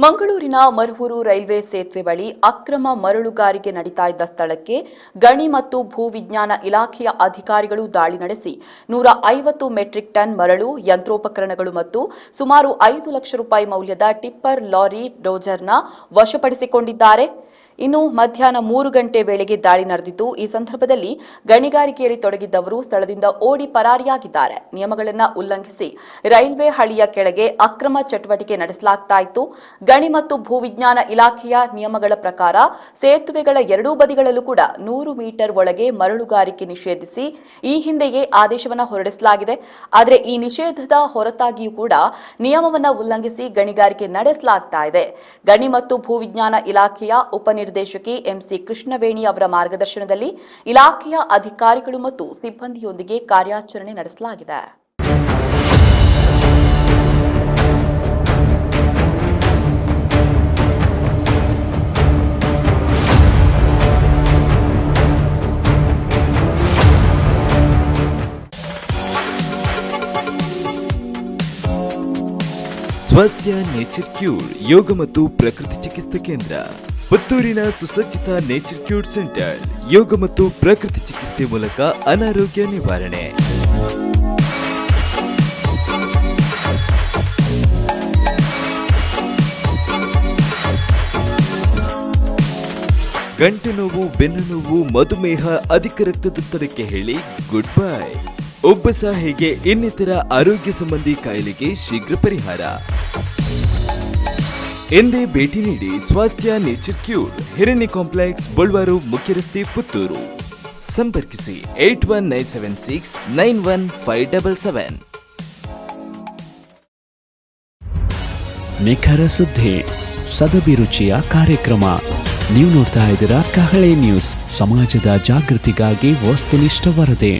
ಮಂಗಳೂರಿನ ಮರವೂರು ರೈಲ್ವೆ ಸೇತುವೆ ಬಳಿ ಅಕ್ರಮ ಮರಳುಗಾರಿಕೆ ನಡೀತಾ ಇದ್ದ ಸ್ಥಳಕ್ಕೆ ಗಣಿ ಮತ್ತು ಭೂವಿಜ್ಞಾನ ಇಲಾಖೆಯ ಅಧಿಕಾರಿಗಳು ದಾಳಿ ನಡೆಸಿ 150 ಮೆಟ್ರಿಕ್ ಟನ್ ಮರಳು, ಯಂತ್ರೋಪಕರಣಗಳು ಮತ್ತು ಸುಮಾರು 5 ಲಕ್ಷ ರೂಪಾಯಿ ಮೌಲ್ಯದ ಟಿಪ್ಪರ್ ಲಾರಿ ಡೋಜರ್ನ ವಶಪಡಿಸಿಕೊಂಡಿದ್ದಾರೆ. ಇನ್ನು ಮಧ್ಯಾಹ್ನ 3 ಗಂಟೆ ವೇಳೆಗೆ ದಾಳಿ ನಡೆದಿದ್ದು, ಈ ಸಂದರ್ಭದಲ್ಲಿ ಗಣಿಗಾರಿಕೆಯಲ್ಲಿ ತೊಡಗಿದ್ದವರು ಸ್ಥಳದಿಂದ ಓಡಿ ಪರಾರಿಯಾಗಿದ್ದಾರೆ. ನಿಯಮಗಳನ್ನು ಉಲ್ಲಂಘಿಸಿ ರೈಲ್ವೆ ಹಳಿಯ ಕೆಳಗೆ ಅಕ್ರಮ ಚಟುವಟಿಕೆ ನಡೆಸಲಾಗ್ತಾ ಇತ್ತು. ಗಣಿ ಮತ್ತು ಭೂವಿಜ್ಞಾನ ಇಲಾಖೆಯ ನಿಯಮಗಳ ಪ್ರಕಾರ ಸೇತುವೆಗಳ ಎರಡೂ ಬದಿಗಳಲ್ಲೂ ಕೂಡ 100 ಮೀಟರ್ ಒಳಗೆ ಮರಳುಗಾರಿಕೆ ನಿಷೇಧಿಸಿ ಈ ಹಿಂದೆಯೇ ಆದೇಶವನ್ನು ಹೊರಡಿಸಲಾಗಿದೆ. ಆದರೆ ಈ ನಿಷೇಧದ ಹೊರತಾಗಿಯೂ ಕೂಡ ನಿಯಮವನ್ನು ಉಲ್ಲಂಘಿಸಿ ಗಣಿಗಾರಿಕೆ ನಡೆಸಲಾಗ್ತಾ ಇದೆ. ಗಣಿ ಮತ್ತು ಭೂವಿಜ್ಞಾನ ಇಲಾಖೆಯ ಉಪನಿರ್ದೇಶಕಿ ಎಂಸಿ ಕೃಷ್ಣವೇಣಿ ಅವರ ಮಾರ್ಗದರ್ಶನದಲ್ಲಿ ಇಲಾಖೆಯ ಅಧಿಕಾರಿಗಳು ಮತ್ತು ಸಿಬ್ಬಂದಿಯೊಂದಿಗೆ ಕಾರ್ಯಾಚರಣೆ ನಡೆಸಲಾಗಿದೆ. ಸ್ವಾಸ್ಥ್ಯ ನೇಚರ್ ಕ್ಯೂರ್ ಯೋಗ ಮತ್ತು ಪ್ರಕೃತಿ ಚಿಕಿತ್ಸಾ ಕೇಂದ್ರ, ಪುತ್ತೂರಿನ ಸುಸಜ್ಜಿತ ನೇಚರ್ ಕ್ಯೂರ್ ಸೆಂಟರ್. ಯೋಗ ಮತ್ತು ಪ್ರಕೃತಿ ಚಿಕಿತ್ಸೆ ಮೂಲಕ ಅನಾರೋಗ್ಯ ನಿವಾರಣೆ. ಗಂಟು ನೋವು, ಬೆನ್ನು ನೋವು, ಮಧುಮೇಹ, ಅಧಿಕ ರಕ್ತದೊತ್ತಡಕ್ಕೆ ಹೇಳಿ ಗುಡ್ ಬೈ. ಉಬ್ಬಸ ಹೀಗೆ ಇನ್ನಿತರ ಆರೋಗ್ಯ ಸಂಬಂಧಿ ಕಾಯಿಲೆಗೆ ಶೀಘ್ರ ಪರಿಹಾರ. ಎಂದೇ ಭೇಟಿ ನೀಡಿ ಸ್ವಾಸ್ಥ್ಯ ನೇಚರ್ ಕ್ಯೂರ್, ಹಿರಣ್ಯ ಕಾಂಪ್ಲೆಕ್ಸ್, ಬಳ್ವಾರು, ಮುಖ್ಯ ರಸ್ತೆ, ಪುತ್ತೂರು. ಸಂಪರ್ಕಿಸಿ 81976 91577. ನಿಖರ ಸುದ್ದಿ, ಸದಭಿರುಚಿಯ ಕಾರ್ಯಕ್ರಮ. ನೀವು ನೋಡ್ತಾ ಇದ್ದೀರಾ ಕಹಳೆ ನ್ಯೂಸ್, ಸಮಾಜದ ಜಾಗೃತಿಗಾಗಿ ವಸ್ತುನಿಷ್ಠ ವರದಿ.